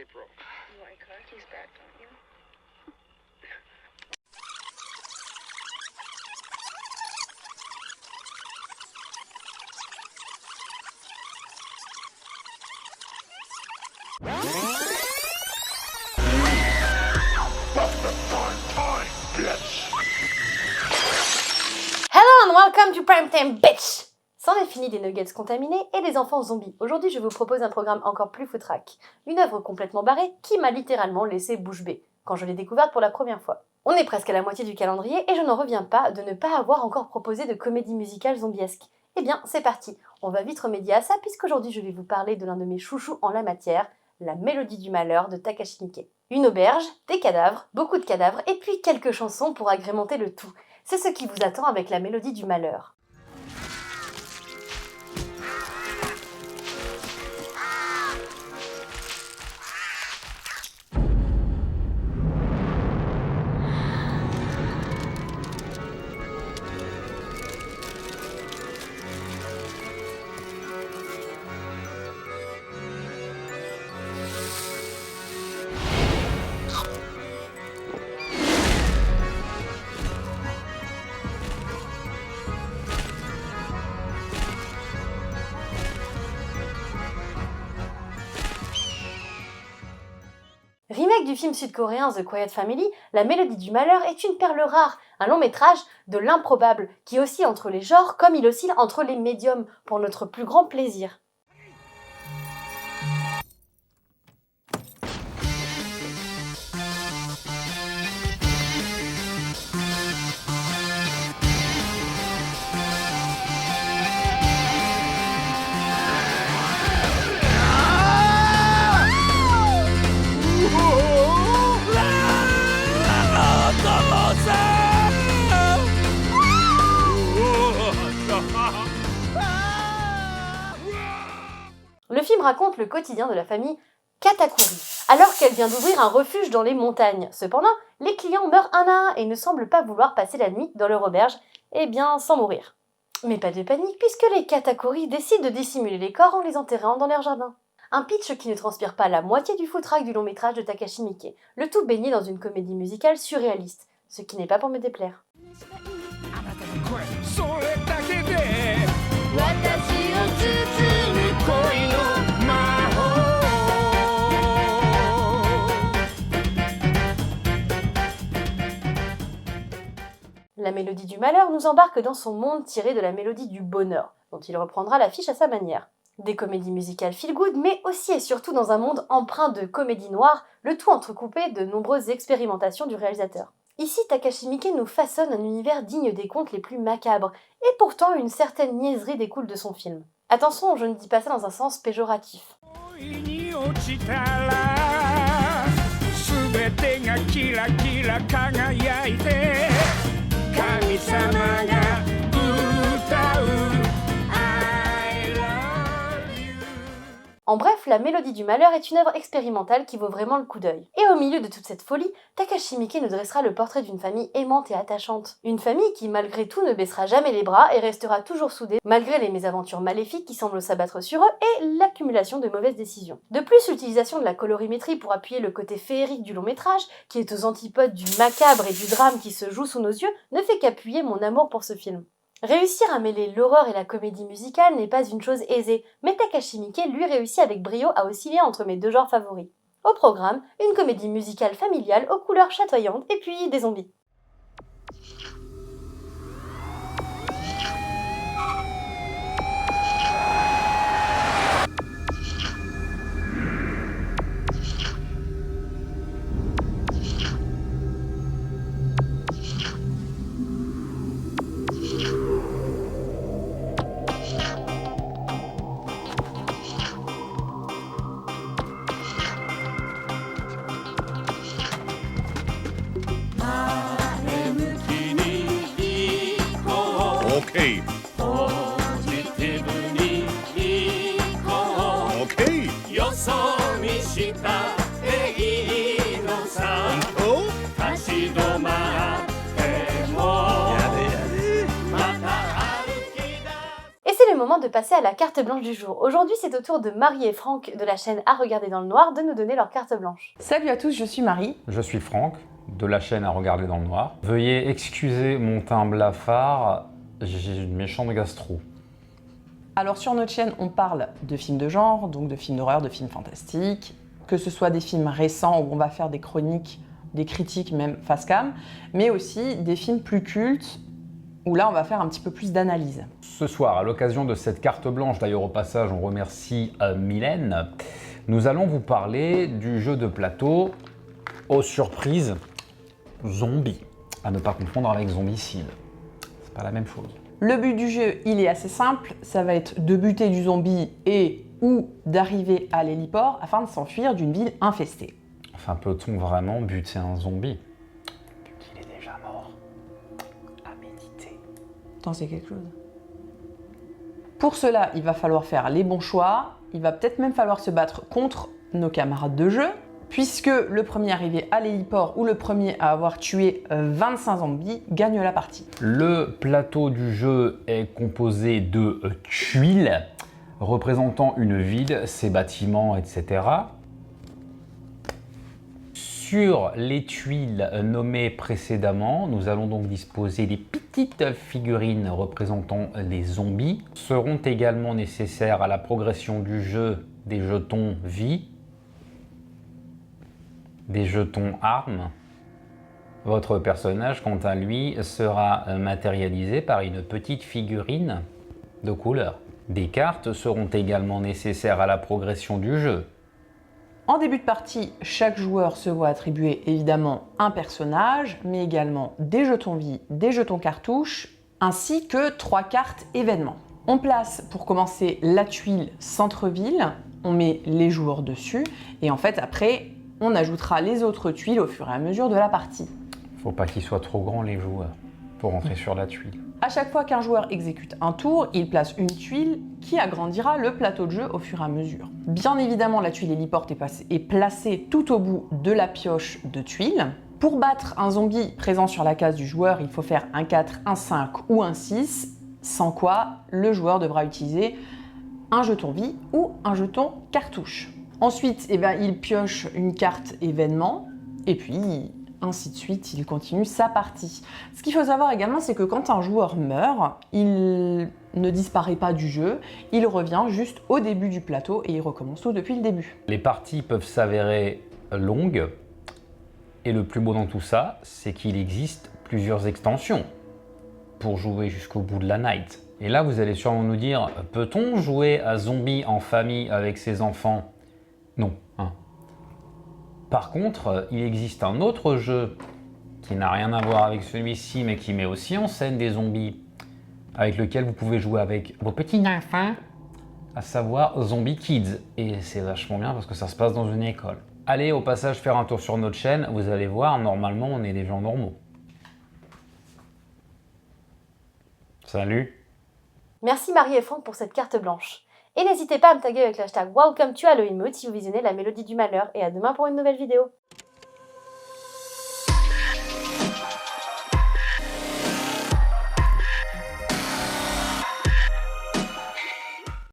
April. You want your car keys back, don't you? Hello and welcome to Primetime Bitch! C'en est fini des nuggets contaminés et des enfants zombies. Aujourd'hui, je vous propose un programme encore plus foutraque. Une œuvre complètement barrée qui m'a littéralement laissé bouche bée quand je l'ai découverte pour la première fois. On est presque à la moitié du calendrier et je n'en reviens pas de ne pas avoir encore proposé de comédie musicale zombiesque. Eh bien, c'est parti. On va vite remédier à ça puisqu'aujourd'hui je vais vous parler de l'un de mes chouchous en la matière, La Mélodie du Malheur de Takashi Miike. Une auberge, des cadavres, beaucoup de cadavres et puis quelques chansons pour agrémenter le tout. C'est ce qui vous attend avec La Mélodie du Malheur. Remake du film sud-coréen The Quiet Family, La Mélodie du Malheur est une perle rare, un long métrage de l'improbable, qui oscille entre les genres comme il oscille entre les médiums, pour notre plus grand plaisir. Le film raconte le quotidien de la famille Katakuri, alors qu'elle vient d'ouvrir un refuge dans les montagnes. Cependant, les clients meurent un à un et ne semblent pas vouloir passer la nuit dans leur auberge, eh bien sans mourir. Mais pas de panique puisque les Katakuri décident de dissimuler les corps en les enterrant dans leur jardin. Un pitch qui ne transpire pas la moitié du foutraque du long métrage de Takashi Miike, le tout baigné dans une comédie musicale surréaliste, ce qui n'est pas pour me déplaire. La Mélodie du Malheur nous embarque dans son monde tiré de la Mélodie du Bonheur, dont il reprendra l'affiche à sa manière. Des comédies musicales feel-good, mais aussi et surtout dans un monde empreint de comédie noire, le tout entrecoupé de nombreuses expérimentations du réalisateur. Ici, Takashi Miike nous façonne un univers digne des contes les plus macabres, et pourtant une certaine niaiserie découle de son film. Attention, je ne dis pas ça dans un sens péjoratif. En bref, La Mélodie du Malheur est une œuvre expérimentale qui vaut vraiment le coup d'œil. Et au milieu de toute cette folie, Takashi Miike nous dressera le portrait d'une famille aimante et attachante. Une famille qui, malgré tout, ne baissera jamais les bras et restera toujours soudée, malgré les mésaventures maléfiques qui semblent s'abattre sur eux et l'accumulation de mauvaises décisions. De plus, l'utilisation de la colorimétrie pour appuyer le côté féerique du long métrage, qui est aux antipodes du macabre et du drame qui se joue sous nos yeux, ne fait qu'appuyer mon amour pour ce film. Réussir à mêler l'horreur et la comédie musicale n'est pas une chose aisée, mais Takashi Miike lui réussit avec brio à osciller entre mes deux genres favoris. Au programme, une comédie musicale familiale aux couleurs chatoyantes et puis des zombies. Okay. Okay. よそ見したっていいのさ Oh? 立ち止まってもまた歩き出す Et c'est le moment moment de passer à la carte blanche du jour. Aujourd'hui, c'est au tour de Marie et Franck de la chaîne À regarder dans le noir de nous donner leur carte blanche. Salut à tous, je suis Marie. Je suis Franck, de la chaîne À regarder dans le noir. Veuillez excuser mon teint blafard, j'ai une méchante gastro. Alors sur notre chaîne, on parle de films de genre, donc de films d'horreur, de films fantastiques, que ce soit des films récents où on va faire des chroniques, des critiques même face cam, mais aussi des films plus cultes où là on va faire un petit peu plus d'analyse. Ce soir, à l'occasion de cette carte blanche, d'ailleurs au passage on remercie Mylène, nous allons vous parler du jeu de plateau, aux surprises, Zombie. À ne pas confondre avec Zombicide. C'est pas la même chose. Le but du jeu, il est assez simple, ça va être de buter du zombie et ou d'arriver à l'héliport afin de s'enfuir d'une ville infestée. Enfin, peut-on vraiment buter un zombie vu qu'il est déjà mort? À méditer. T'en sais quelque chose? Pour cela, il va falloir faire les bons choix, il va peut-être même falloir se battre contre nos camarades de jeu, puisque le premier arrivé à l'héliport ou le premier à avoir tué 25 zombies gagne la partie. Le plateau du jeu est composé de tuiles représentant une ville, ses bâtiments, etc. Sur les tuiles nommées précédemment, nous allons donc disposer des petites figurines représentant les zombies. Seront également nécessaires à la progression du jeu des jetons vie, des jetons armes. Votre personnage, quant à lui, sera matérialisé par une petite figurine de couleur. Des cartes seront également nécessaires à la progression du jeu. En début de partie, chaque joueur se voit attribuer évidemment un personnage, mais également des jetons vie, des jetons cartouches, ainsi que 3 cartes événements. On place pour commencer la tuile centre-ville, on met les joueurs dessus, et en fait après, on ajoutera les autres tuiles au fur et à mesure de la partie. Faut pas qu'ils soient trop grands les joueurs pour rentrer sur la tuile. À chaque fois qu'un joueur exécute un tour, il place une tuile qui agrandira le plateau de jeu au fur et à mesure. Bien évidemment, la tuile héliport est placée tout au bout de la pioche de tuiles. Pour battre un zombie présent sur la case du joueur, il faut faire un 4, un 5 ou un 6, sans quoi le joueur devra utiliser un jeton vie ou un jeton cartouche. Ensuite, il pioche une carte événement et puis ainsi de suite, il continue sa partie. Ce qu'il faut savoir également, c'est que quand un joueur meurt, il ne disparaît pas du jeu, il revient juste au début du plateau et il recommence tout depuis le début. Les parties peuvent s'avérer longues et le plus beau dans tout ça, c'est qu'il existe plusieurs extensions pour jouer jusqu'au bout de la night. Et là, vous allez sûrement nous dire, peut-on jouer à Zombie en famille avec ses enfants? Non. Par contre, il existe un autre jeu qui n'a rien à voir avec celui-ci, mais qui met aussi en scène des zombies, avec lequel vous pouvez jouer avec vos petits enfants, à savoir Zombie Kids. Et c'est vachement bien parce que ça se passe dans une école. Allez au passage faire un tour sur notre chaîne, vous allez voir, normalement on est des gens normaux. Salut! Merci Marie et Franck pour cette carte blanche. Et n'hésitez pas à me taguer avec l'hashtag Welcome to Halloween Mood si vous visionnez La Mélodie du Malheur, et à demain pour une nouvelle vidéo.